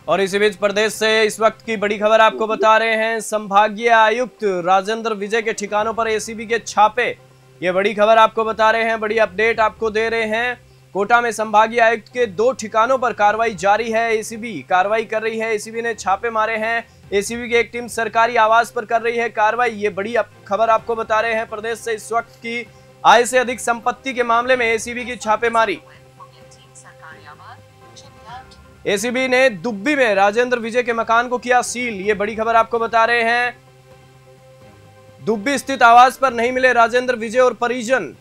और इसी बीच प्रदेश से इस वक्त की बड़ी खबर आपको बता रहे हैं। संभागीय आयुक्त राजेंद्र विजय के ठिकानों पर एसीबी के छापे। ये बड़ी खबर आपको बता रहे हैं, बड़ी अपडेट आपको दे रहे हैं। कोटा में संभागीय आयुक्त के 2 ठिकानों पर कार्रवाई जारी है। एसीबी कार्रवाई कर रही है। एसीबी ने छापे मारे हैं। एसीबी की एक टीम सरकारी आवास पर कर रही है कार्रवाई। ये बड़ी खबर आपको बता रहे हैं। प्रदेश से इस वक्त की आय से अधिक संपत्ति के मामले में एसीबी की छापेमारी। एसीबी ने दुब्बी में राजेंद्र विजय के मकान को किया सील। ये बड़ी खबर आपको बता रहे हैं। दुब्बी स्थित आवास पर नहीं मिले राजेंद्र विजय और परिजन।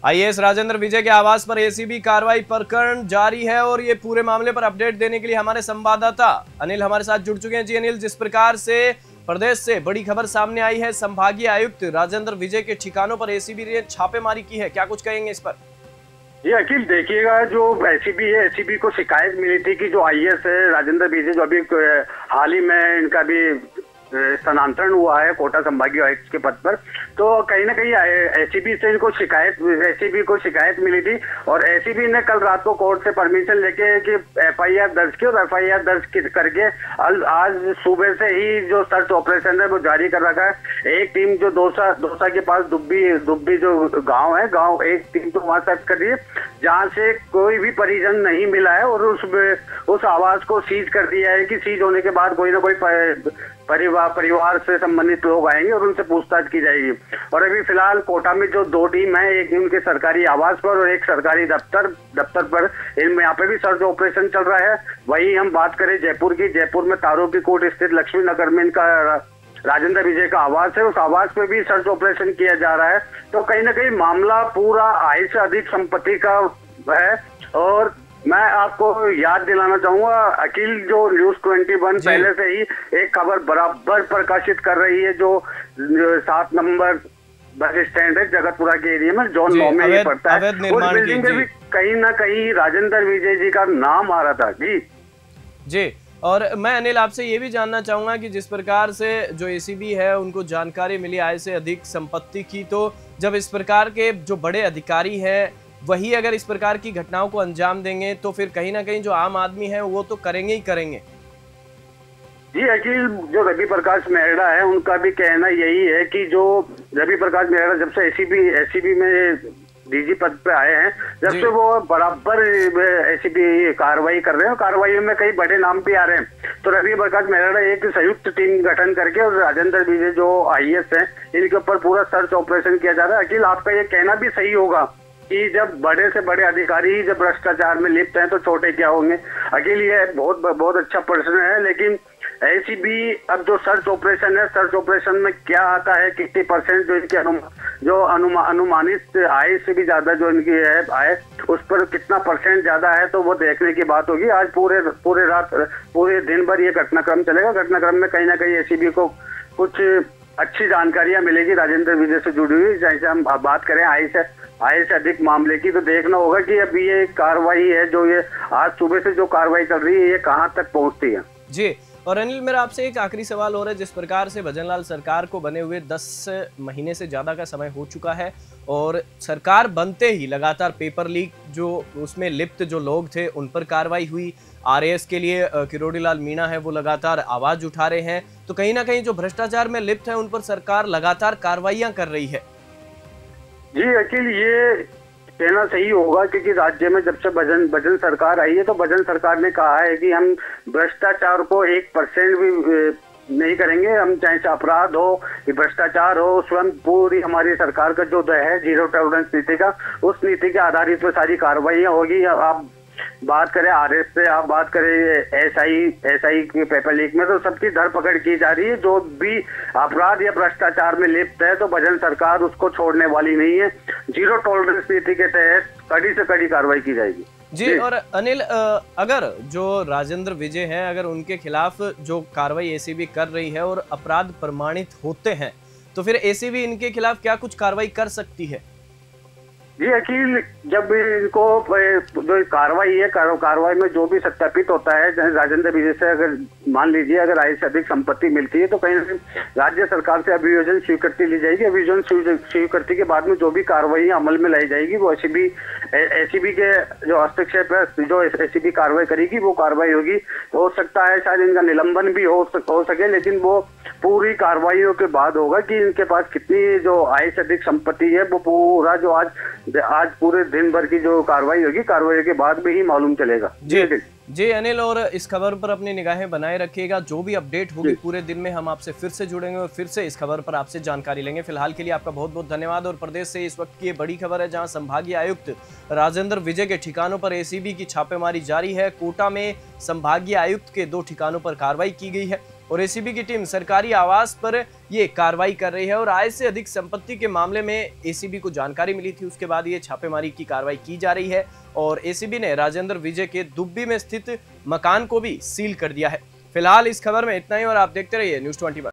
आईएएस राजेंद्र विजय के आवास पर एसीबी कार्रवाई प्रकरण जारी है। और ये पूरे मामले पर अपडेट देने के लिए हमारे संवाददाता अनिल हमारे साथ जुड़ चुके हैं। जी अनिल, जिस प्रकार से प्रदेश से बड़ी खबर सामने आई है, संभागीय आयुक्त राजेंद्र विजय के ठिकानों पर एसीबी ने छापेमारी की है, क्या कुछ कहेंगे इस पर? जी अखिल, देखिएगा, जो एसीबी है, एसीबी को शिकायत मिली थी कि जो आईएएस है राजेंद्र विजय, जो अभी हाल ही में इनका भी स्थानांतरण हुआ है कोटा संभागीय आयुक्त के पद पर, तो कहीं ना कहीं एसीबी से इनको एसीबी को शिकायत मिली थी। और एसीबी ने कल रात को कोर्ट से परमिशन लेके कि एफआईआर दर्ज की, और एफआईआर दर्ज करके आज सुबह से ही जो सर्च ऑपरेशन है वो जारी कर रखा है। एक टीम जो दौसा के पास दुब्बी जो गाँव है, एक टीम तो वहां सर्च कर रही है, जहाँ से कोई भी परिजन नहीं मिला है। और उस आवास को सीज कर दिया है कि सीज होने के बाद कोई ना कोई परिवार से संबंधित लोग आएंगे और उनसे पूछताछ की जाएगी। और अभी फिलहाल कोटा में जो 2 टीम है, एक उनके सरकारी आवास पर और एक सरकारी दफ्तर पर, इनमें यहाँ पे भी सर्च ऑपरेशन चल रहा है। वहीं हम बात करें जयपुर की, जयपुर में तारों की कोट स्थित लक्ष्मी नगर में इनका राजेंद्र विजय का आवास है, उस आवास पे भी सर्च ऑपरेशन किया जा रहा है। तो कहीं ना कहीं मामला पूरा आय से अधिक संपत्ति का है। और मैं आपको याद दिलाना चाहूंगा अखिल, जो न्यूज 21 पहले से ही एक खबर बराबर प्रकाशित कर रही है, जो 7 नंबर बस स्टैंड है जगतपुरा के एरिया में, जोन 9 में ये पड़ता है। उस बिल्डिंग में भी कहीं ना कहीं राजेंद्र विजय जी का नाम आ रहा था। जी। और मैं अनिल आपसे ये भी जानना चाहूंगा कि जिस प्रकार से जो एसीबी है उनको जानकारी मिली आय से अधिक संपत्ति की, तो जब इस प्रकार के जो बड़े अधिकारी हैं वही अगर इस प्रकार की घटनाओं को अंजाम देंगे तो फिर कहीं ना कहीं जो आम आदमी है वो तो करेंगे ही करेंगे। जी अखिल, जो रवि प्रकाश मेहरा है उनका भी कहना यही है कि जो रवि प्रकाश मेहरा जब से एसीबी में डीजी पद पे आए हैं, जब से वो बराबर एसीबी कार्रवाई कर रहे हैं, और कार्रवाई में कई बड़े नाम भी आ रहे हैं। तो रवि प्रकाश मेहरा एक संयुक्त टीम गठन करके और राजेंद्र विजय जो आईएएस हैं, इनके ऊपर पूरा सर्च ऑपरेशन किया जा रहा है। अखिल, आपका ये कहना भी सही होगा कि जब बड़े से बड़े अधिकारी जब भ्रष्टाचार में लिप्त हैं तो छोटे क्या होंगे। अखिल, ये बहुत अच्छा प्रश्न है, लेकिन एसीबी अब जो सर्च ऑपरेशन है, सर्च ऑपरेशन में क्या आता है, कितनी परसेंट जो इनकी अनुमानित आय से भी ज्यादा जो इनकी है आय, उस पर कितना परसेंट ज्यादा है, तो वो देखने की बात होगी। आज पूरे दिन भर ये घटनाक्रम चलेगा। घटनाक्रम में कहीं ना कहीं एसीबी को कुछ अच्छी जानकारियां मिलेगी राजेंद्र विजय से जुड़ी हुई। जैसे हम बात करें आय से अधिक मामले की, तो देखना होगा कि अभी ये कार्रवाई है, जो ये आज सुबह से जो कार्रवाई चल रही है, ये कहाँ तक पहुँचती है। जी, और अनिल, मेरा आपसे एक आखिरी सवाल हो रहा है। जिस प्रकार से भजनलाल सरकार को बने हुए 10 महीने से ज्यादा का समय हो चुका है, और सरकार बनते ही लगातार पेपर लीक जो उसमें लिप्त जो लोग थे उन पर कार्रवाई हुई। आरएएस के लिए किरोड़ी लाल मीणा है, वो लगातार आवाज उठा रहे हैं। तो कहीं ना कहीं जो भ्रष्टाचार में लिप्त है उन पर सरकार लगातार कार्रवाइयां कर रही है। जी अखिल, ये कहना सही होगा, क्योंकि राज्य में जब से बजन सरकार आई है, तो बजन सरकार ने कहा है कि हम भ्रष्टाचार को 1% भी नहीं करेंगे। हम चाहे अपराध हो कि भ्रष्टाचार हो, स्वयं पूरी हमारी सरकार का जो है जीरो टॉलरेंस नीति का, उस नीति के आधारित पे सारी कार्रवाइयां होगी। आप बात करें आरएस से, आप बात करें एसआई के पेपर लीक में, तो सबकी धरपकड़ की जा रही है। जो भी अपराध या भ्रष्टाचार में लिप्त है, तो भजन सरकार उसको छोड़ने वाली नहीं है। जीरो टॉलरेंस नीति के तहत कड़ी से कड़ी कार्रवाई की जाएगी। जी, और अनिल, अगर जो राजेंद्र विजय हैं, अगर उनके खिलाफ जो कार्रवाई एसीबी कर रही है और अपराध प्रमाणित होते हैं, तो फिर एसीबी इनके खिलाफ क्या कुछ कार्रवाई कर सकती है? जी अकील, जब इनको जो कार्रवाई है, कार्रवाई में जो भी सत्यापित होता है, राजेंद्र विजय से अगर मान लीजिए अगर आय से अधिक संपत्ति मिलती है तो कहीं ना कहीं राज्य सरकार से अभियोजन स्वीकृति ली जाएगी। अभियोजन स्वीकृति के बाद में जो भी कार्रवाई अमल में लाई जाएगी वो एसीबी के जो हस्तक्षेप है, जो एसीबी कार्रवाई करेगी वो कार्रवाई होगी। हो सकता है शायद इनका निलंबन भी हो सके, लेकिन वो पूरी कार्रवाइयों के बाद होगा कि इनके पास कितनी जो आय से अधिक संपत्ति है। वो पूरा जो आज पूरे दिन भर की जो कार्रवाई होगी, कार्रवाई के बाद में ही मालूम चलेगा। जी अनिल, और इस खबर पर अपनी निगाहें बनाए रखिएगा। जो भी अपडेट होगी पूरे दिन में हम आपसे फिर से जुड़ेंगे और फिर से इस खबर पर आपसे जानकारी लेंगे। फिलहाल के लिए आपका बहुत बहुत धन्यवाद। और प्रदेश से इस वक्त की ये बड़ी खबर है, जहां संभागीय आयुक्त राजेंद्र विजय के ठिकानों पर एसीबी की छापेमारी जारी है। कोटा में संभागीय आयुक्त के 2 ठिकानों पर कार्रवाई की गई है और एसीबी की टीम सरकारी आवास पर ये कार्रवाई कर रही है। और आय से अधिक संपत्ति के मामले में एसीबी को जानकारी मिली थी, उसके बाद ये छापेमारी की कार्रवाई की जा रही है और एसीबी ने राजेंद्र विजय के दुब्बी में स्थित मकान को भी सील कर दिया है। फिलहाल इस खबर में इतना ही और आप देखते रहिए News 21।